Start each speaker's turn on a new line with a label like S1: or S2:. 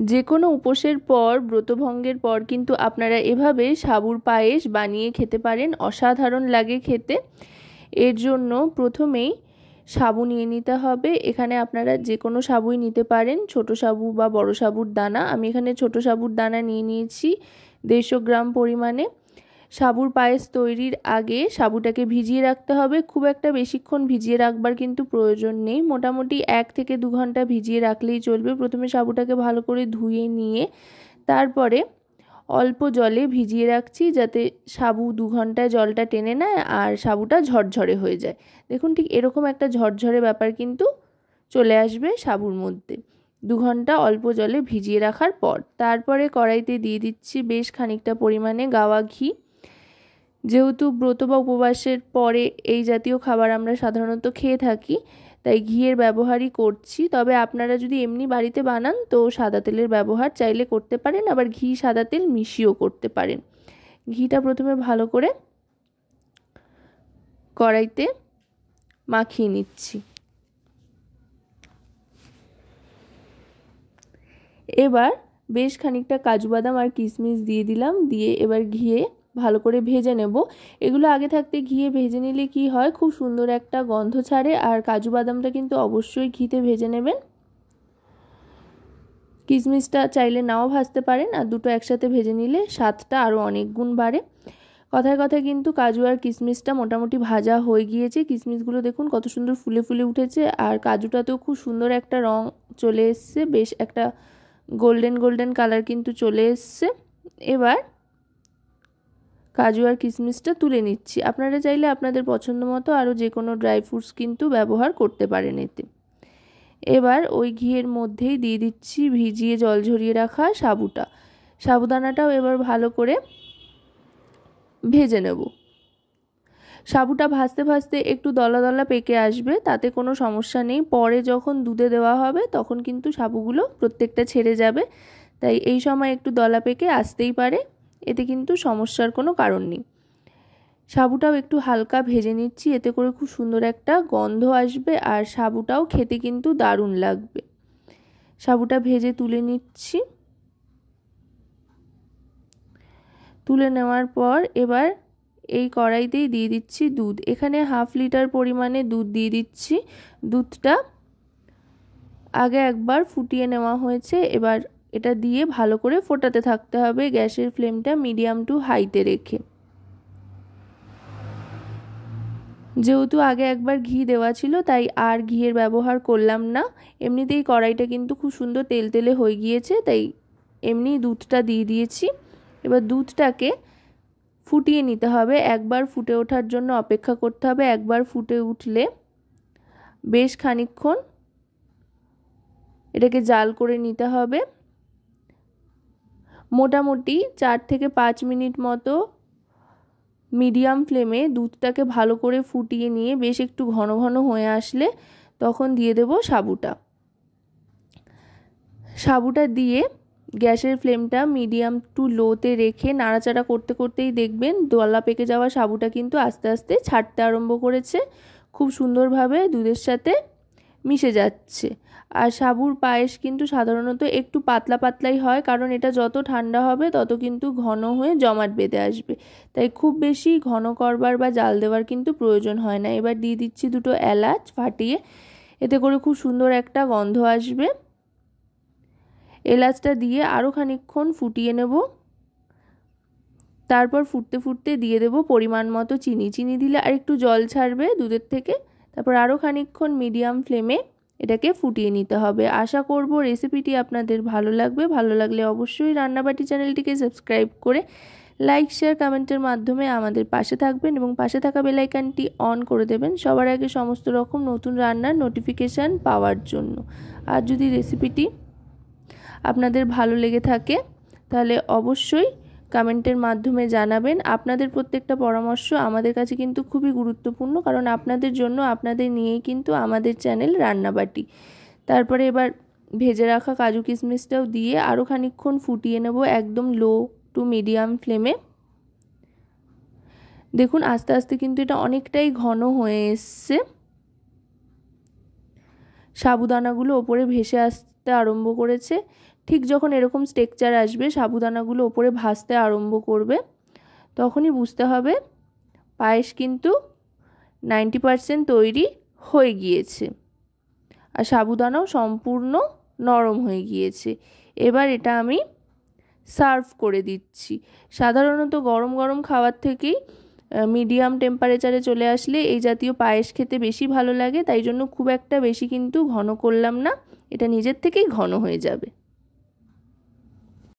S1: যে কোনো উপোসের পর, ব্রতভঙ্গের পর কিন্তু আপনারা এভাবে সাবুর পায়েস বানিয়ে খেতে পারেন। অসাধারণ লাগে খেতে। এর জন্য প্রথমেই সাবু নিয়ে নিতে হবে। এখানে আপনারা যে কোনো সাবুই নিতে পারেন, ছোট সাবু বা বড় সাবুর দানা। আমি এখানে ছোট সাবুর দানা নিয়ে নিয়েছি 150 গ্রাম পরিমাণে। সাবুর পায়েস তৈরির আগে সাবুটাকে ভিজিয়ে রাখতে হবে। খুব একটা বেশিক্ষণ ভিজিয়ে রাখবার কিন্তু প্রয়োজন নেই, মোটামুটি 1 থেকে 2 ঘন্টা ভিজিয়ে রাখলেই চলবে। প্রথমে সাবুটাকে ভালো করে ধুয়ে নিয়ে তারপরে অল্প জলে ভিজিয়ে রাখছি, যাতে সাবু 2 ঘন্টায় জলটা টেনে নেয় আর সাবুটা ঝরঝরে হয়ে যায়। দেখুন ঠিক এরকম একটা ঝরঝরে ব্যাপার কিন্তু চলে আসবে সাবুর মধ্যে 2 ঘন্টা অল্প জলে ভিজিয়ে রাখার পর। তারপরে কড়াইতে দিয়ে দিচ্ছি বেশ খানিকটা পরিমাণে গাওয়া ঘি। যেহেতু ব্রত বা উপবাসের পরে এই জাতীয় খাবার আমরা সাধারণত খেয়ে থাকি, তাই ঘিয়ের ব্যবহারই করছি। তবে আপনারা যদি এমনি বাড়িতে বানান তো সাদা তেলের ব্যবহার চাইলে করতে পারেন, আবার ঘি সাদা তেল মিশিয়েও করতে পারেন। ঘিটা প্রথমে ভালো করে কড়াইতে মাখিয়ে নিচ্ছি। এবার বেশ খানিকটা কাজু বাদাম আর কিশমিশ দিয়ে দিলাম, দিয়ে এবার ঘিয়ে ভালো করে ভেজে নেব। এগুলো আগে থাকতে ঘিয়ে ভেজে নিলে কি হয়, খুব সুন্দর একটা গন্ধ ছাড়ে। আর কাজু বাদামটা কিন্তু অবশ্যই ঘিতে ভেজে নেবেন। কিশমিশটা চাইলে নাও ভাজতে পারেন, আর দুটো একসাথে ভেজে নিলে স্বাদটা আরও অনেক গুণ বাড়ে। কথায় কথায় কিন্তু কাজু আর কিশমিশটা মোটামুটি ভাজা হয়ে গিয়েছে। কিশমিশগুলো দেখুন কত সুন্দর ফুলে ফুলে উঠেছে, আর কাজুটাতেও খুব সুন্দর একটা রং চলে এসছে, বেশ একটা গোল্ডেন গোল্ডেন কালার কিন্তু চলে এসছে। এবার কাজু আর কিশমিশটা তুলে নিচ্ছি। আপনারা চাইলে আপনাদের পছন্দ মতো আরও যে কোনো ড্রাই ফ্রুটস কিন্তু ব্যবহার করতে পারেন এতে। এবার ওই ঘিয়ের মধ্যেই দিয়ে দিচ্ছি ভিজিয়ে জল ঝরিয়ে রাখা সাবুটা। সাবুদানাটাও এবার ভালো করে ভেজে নেব। সাবুটা ভাজতে ভাজতে একটু দলা দলা পেকে আসবে, তাতে কোনো সমস্যা নেই। পরে যখন দুধে দেওয়া হবে তখন কিন্তু সাবুগুলো প্রত্যেকটা ছেড়ে যাবে, তাই এই সময় একটু দলা পেকে আসতেই পারে, এতে কিন্তু সমস্যার কোনো কারণ নেই। সাবুটাও একটু হালকা ভেজে নিচ্ছি, এতে করে খুব সুন্দর একটা গন্ধ আসবে আর সাবুটাও খেতে কিন্তু দারুণ লাগবে। সাবুটা ভেজে তুলে নিচ্ছি। তুলে নেওয়ার পর এবার এই কড়াইতেই দিয়ে দিচ্ছি দুধ। এখানে 1/2 লিটার পরিমাণে দুধ দিয়ে দিচ্ছি। দুধটা আগে একবার ফুটিয়ে নেওয়া হয়েছে, এবার এটা দিয়ে ভালো করে ফোটাতে থাকতে হবে, গ্যাসের ফ্লেমটা মিডিয়াম টু হাইতে রেখে। যেহেতু আগে একবার ঘি দেওয়া ছিল তাই আর ঘিয়ের ব্যবহার করলাম না। এমনিতেই কড়াইটা কিন্তু খুব সুন্দর তেলতেলে হয়ে গিয়েছে, তাই এমনি দুধটা দিয়ে দিয়েছি। এবার দুধটাকে ফুটিয়ে নিতে হবে, একবার ফুটে ওঠার জন্য অপেক্ষা করতে হবে। একবার ফুটে উঠলে বেশ খানিকক্ষণ এটাকে জাল করে নিতে হবে। মোটামুটি 4 থেকে 5 মিনিট মতো মিডিয়াম ফ্লেমে দুধটাকে ভালো করে ফুটিয়ে নিয়ে বেশ একটু ঘন ঘন হয়ে আসলে তখন দিয়ে দেব সাবুটা। সাবুটা দিয়ে গ্যাসের ফ্লেমটা মিডিয়াম টু লোতে রেখে নাড়াচাড়া করতে করতেই দেখবেন দলা পেকে যাওয়া সাবুটা কিন্তু আস্তে আস্তে ছাড়তে আরম্ভ করেছে, খুব সুন্দরভাবে দুধের সাথে মিশে যাচ্ছে। আর সাবুর পায়েস কিন্তু সাধারণত একটু পাতলা পাতলাই হয়, কারণ এটা যত ঠান্ডা হবে তত কিন্তু ঘন হয়ে জমাট বেঁধে আসবে, তাই খুব বেশি ঘন করবার বা জাল দেওয়ার কিন্তু প্রয়োজন হয় না। এবার দিয়ে দিচ্ছি 2টো এলাচ ফাটিয়ে, এতে করে খুব সুন্দর একটা গন্ধ আসবে। এলাচটা দিয়ে আরও খানিকক্ষণ ফুটিয়ে নেব। তারপর ফুটতে ফুটতে দিয়ে দেব পরিমাণ মতো চিনি। চিনি দিলে আর একটু জল ছাড়বে দুধের থেকে। তারপর আরও খানিকক্ষণ মিডিয়াম ফ্লেমে এটাকে ফুটিয়ে নিতে হবে। আশা করব রেসিপিটি আপনাদের ভালো লাগবে। ভালো লাগলে অবশ্যই রান্নাবাটি চ্যানেলটিকে সাবস্ক্রাইব করে লাইক শেয়ার কমেন্টের মাধ্যমে আমাদের পাশে থাকবেন এবং পাশে থাকা বেল আইকনটি অন করে দেবেন সবার আগে সমস্ত রকম নতুন রান্নার নোটিফিকেশান পাওয়ার জন্য। আর যদি রেসিপিটি আপনাদের ভালো লেগে থাকে তাহলে অবশ্যই কমেন্টের মাধ্যমে জানাবেন। আপনাদের প্রত্যেকটা পরামর্শ আমাদের কাছে কিন্তু খুবই গুরুত্বপূর্ণ, কারণ আপনাদের জন্য, আপনাদের নিয়েই কিন্তু আমাদের চ্যানেল রান্নাবাটি। তারপরে এবার ভেজে রাখা কাজু কিশমিশটাও দিয়ে আরও খানিকক্ষণ ফুটিয়ে নেব একদম লো টু মিডিয়াম ফ্লেমে। দেখুন আস্তে আস্তে কিন্তু এটা অনেকটাই ঘন হয়ে এসছে। সাবুদানাগুলো ওপরে ভেসে আসতে আরম্ভ করেছে। ঠিক যখন এরকম টেক্সচার আসবে, সাবুদানাগুলো ওপরে ভাসতে আরম্ভ করবে, তখনই বুঝতে হবে পায়েস কিন্তু 90% তৈরি হয়ে গিয়েছে আর সাবুদানাও সম্পূর্ণ নরম হয়ে গিয়েছে। এবার এটা আমি সার্ভ করে দিচ্ছি। সাধারণত গরম গরম খাওয়ার থেকেই মিডিয়াম টেম্পারেচারে চলে আসলে এই জাতীয় পায়েস খেতে বেশি ভালো লাগে, তাই জন্য খুব একটা বেশি কিন্তু ঘন করলাম না, এটা নিজের থেকেই ঘন হয়ে যাবে।